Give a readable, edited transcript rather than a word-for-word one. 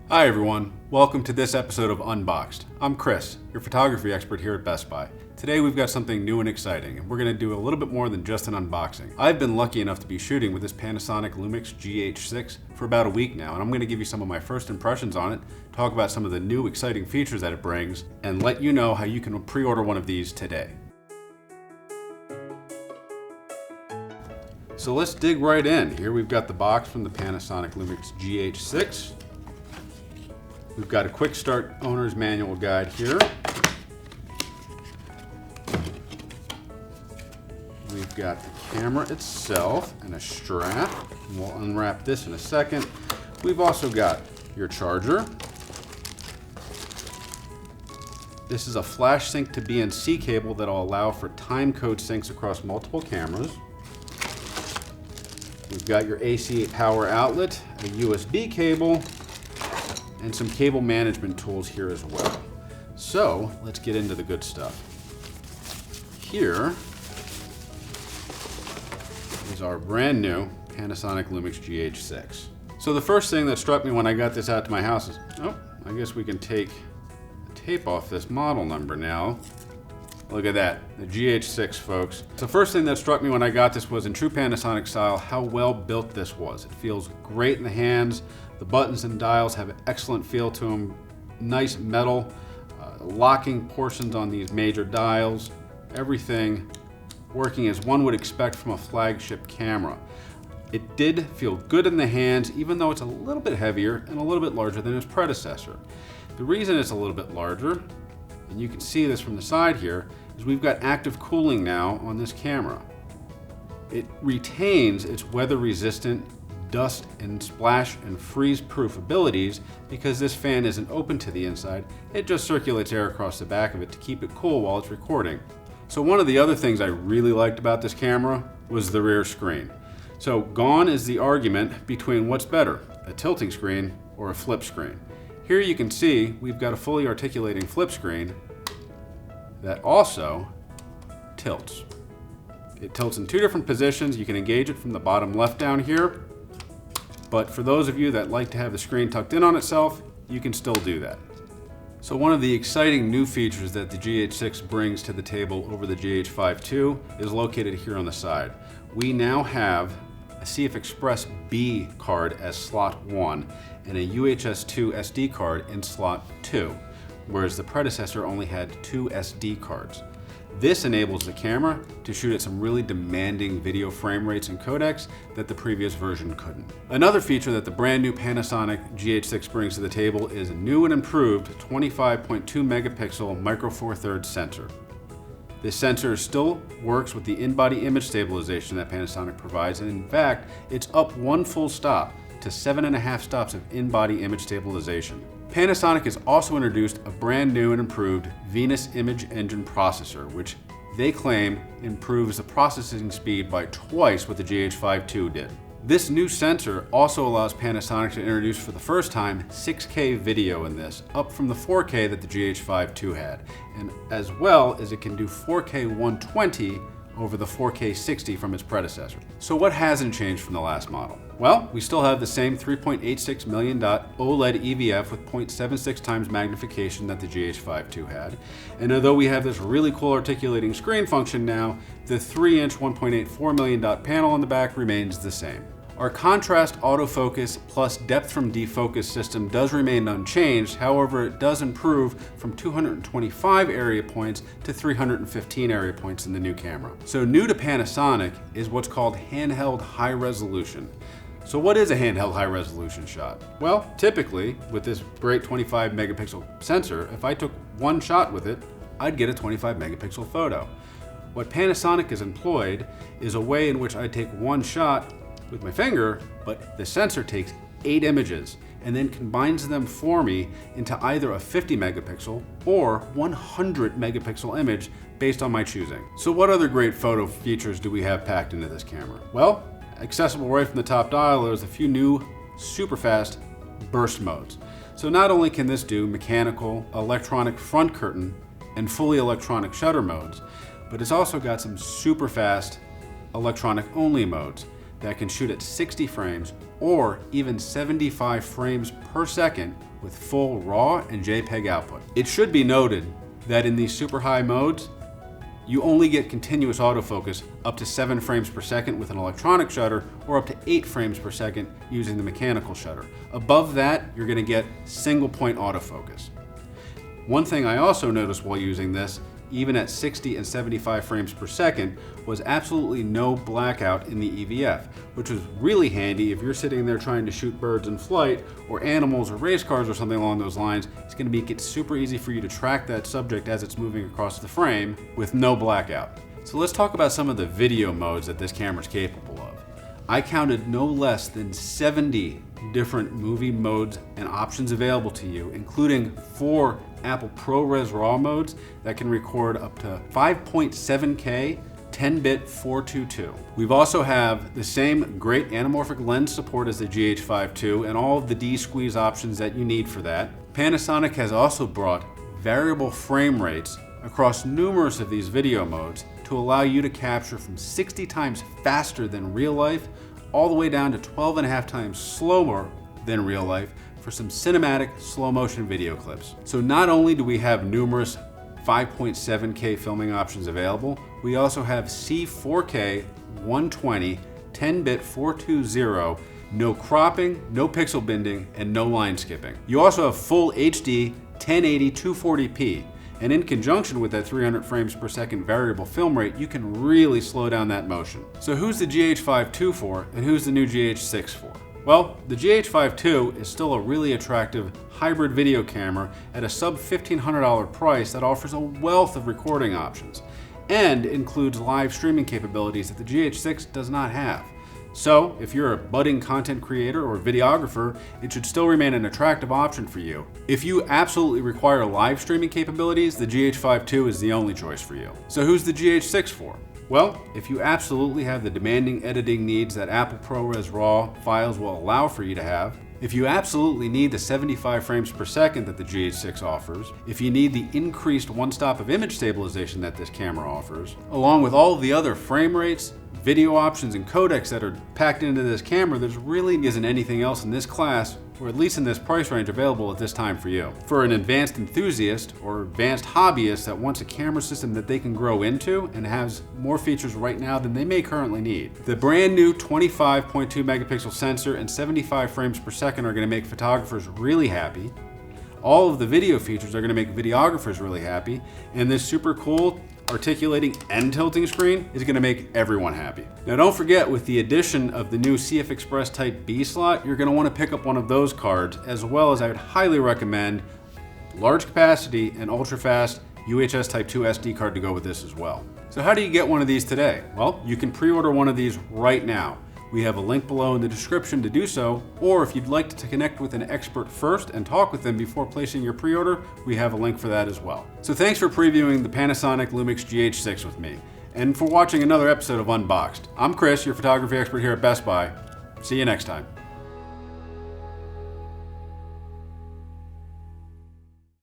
Hi everyone, welcome to this episode of Unboxed. I'm Chris, your photography expert here at Best Buy. Today we've got something new and exciting, and we're going to do a little bit more than just an unboxing. I've been lucky enough to be shooting with this Panasonic Lumix GH6 for about a week now, and I'm going to give you some of my first impressions on it, talk about some of the new exciting features that it brings, and let you know how you can pre-order one of these today. So let's dig right in. Here we've got the box from the Panasonic Lumix GH6. We've got a quick start owner's manual guide here. We've got the camera itself and a strap. And we'll unwrap this in a second. We've also got your charger. This is a flash sync to BNC cable that will allow for time code syncs across multiple cameras. We've got your AC power outlet, a USB cable, and some cable management tools here as well. So let's get into the good stuff. Here is our brand new Panasonic Lumix GH6. So the first thing that struck me when I got this out to my house is, I guess we can take the tape off this model number now. Look at that, the GH6, folks. The first thing that struck me when I got this was, in true Panasonic style, how well built this was. It feels great in the hands. The buttons and dials have an excellent feel to them. Nice metal locking portions on these major dials. Everything working as one would expect from a flagship camera. It did feel good in the hands, even though it's a little bit heavier and a little bit larger than its predecessor. The reason it's a little bit larger, and you can see this from the side here, is we've got active cooling now on this camera. It retains its weather-resistant, dust and splash and freeze-proof abilities because this fan isn't open to the inside. It just circulates air across the back of it to keep it cool while it's recording. So one of the other things I really liked about this camera was the rear screen. So gone is the argument between what's better, a tilting screen or a flip screen. Here you can see we've got a fully articulating flip screen that also tilts. It tilts in two different positions. You can engage it from the bottom left down here, but for those of you that like to have the screen tucked in on itself, you can still do that. So one of the exciting new features that the GH6 brings to the table over the GH5 II is located here on the side. We now have a CF Express B card as slot 1 and a UHS 2 SD card in slot 2, whereas the predecessor only had 2 SD cards. This enables the camera to shoot at some really demanding video frame rates and codecs that the previous version couldn't. Another feature that the brand new Panasonic GH6 brings to the table is a new and improved 25.2 megapixel Micro Four Thirds sensor. This sensor still works with the in-body image stabilization that Panasonic provides, and in fact, it's up one full stop to 7.5 stops of in-body image stabilization. Panasonic has also introduced a brand new and improved Venus Image Engine processor, which they claim improves the processing speed by twice what the GH5 II did. This new sensor also allows Panasonic to introduce for the first time 6K video in this, up from the 4K that the GH5 II had, and as well as it can do 4K 120 over the 4K 60 from its predecessor. So what hasn't changed from the last model? Well, we still have the same 3.86 million dot OLED EVF with 0.76 times magnification that the GH5 II had. And although we have this really cool articulating screen function now, the 3-inch 1.84 million dot panel on the back remains the same. Our contrast autofocus plus depth from defocus system does remain unchanged. However, it does improve from 225 area points to 315 area points in the new camera. So new to Panasonic is what's called handheld high resolution. So what is a handheld high resolution shot? Well, typically with this great 25 megapixel sensor, if I took one shot with it, I'd get a 25 megapixel photo. What Panasonic has employed is a way in which I take one shot with my finger, but the sensor takes 8 images and then combines them for me into either a 50 megapixel or 100 megapixel image based on my choosing. So what other great photo features do we have packed into this camera? Well, accessible right from the top dial, there's a few new super fast burst modes. So not only can this do mechanical, electronic front curtain, and fully electronic shutter modes, but it's also got some super fast electronic only modes that can shoot at 60 frames or even 75 frames per second with full RAW and JPEG output. It should be noted that in these super high modes, you only get continuous autofocus up to 7 frames per second with an electronic shutter, or up to 8 frames per second using the mechanical shutter. Above that, you're going to get single point autofocus. One thing I also noticed while using this, even at 60 and 75 frames per second, was absolutely no blackout in the EVF, which was really handy if you're sitting there trying to shoot birds in flight, or animals, or race cars, or something along those lines. It's going to make it super easy for you to track that subject as it's moving across the frame with no blackout. So let's talk about some of the video modes that this camera is capable of. I counted no less than 70 different movie modes and options available to you, including 4 Apple ProRes RAW modes that can record up to 5.7K 10-bit 422. We've also have the same great anamorphic lens support as the GH5 II and all of the D-squeeze options that you need for that. Panasonic has also brought variable frame rates across numerous of these video modes to allow you to capture from 60 times faster than real life all the way down to 12.5 times slower than real life for some cinematic slow motion video clips. So not only do we have numerous 5.7K filming options available, we also have C4K 120 10-bit 420, no cropping, no pixel binding, and no line skipping. You also have full HD 1080 240p. And in conjunction with that 300 frames per second variable film rate, you can really slow down that motion. So who's the GH5 II for, and who's the new GH6 for? Well, the GH5 II is still a really attractive hybrid video camera at a sub $1,500 price that offers a wealth of recording options and includes live streaming capabilities that the GH6 does not have. So, if you're a budding content creator or videographer, it should still remain an attractive option for you. If you absolutely require live streaming capabilities, the GH5 II is the only choice for you. So who's the GH6 for? Well, if you absolutely have the demanding editing needs that Apple ProRes RAW files will allow for you to have, if you absolutely need the 75 frames per second that the GH6 offers, if you need the increased one-stop of image stabilization that this camera offers, along with all of the other frame rates, video options, and codecs that are packed into this camera, there really isn't anything else in this class, or at least in this price range, available at this time for you. For an advanced enthusiast or advanced hobbyist that wants a camera system that they can grow into and has more features right now than they may currently need, the brand new 25.2 megapixel sensor and 75 frames per second are going to make photographers really happy. All of the video features are going to make videographers really happy, and this super cool articulating and tilting screen is going to make everyone happy. Now don't forget, with the addition of the new CF Express Type B slot, you're going to want to pick up one of those cards, as well as I would highly recommend large capacity and ultra fast UHS Type 2 SD card to go with this as well. So how do you get one of these today? Well, you can pre-order one of these right now. We have a link below in the description to do so, or if you'd like to connect with an expert first and talk with them before placing your pre-order, we have a link for that as well. So thanks for previewing the Panasonic Lumix GH6 with me, and for watching another episode of Unboxed. I'm Chris, your photography expert here at Best Buy. See you next time.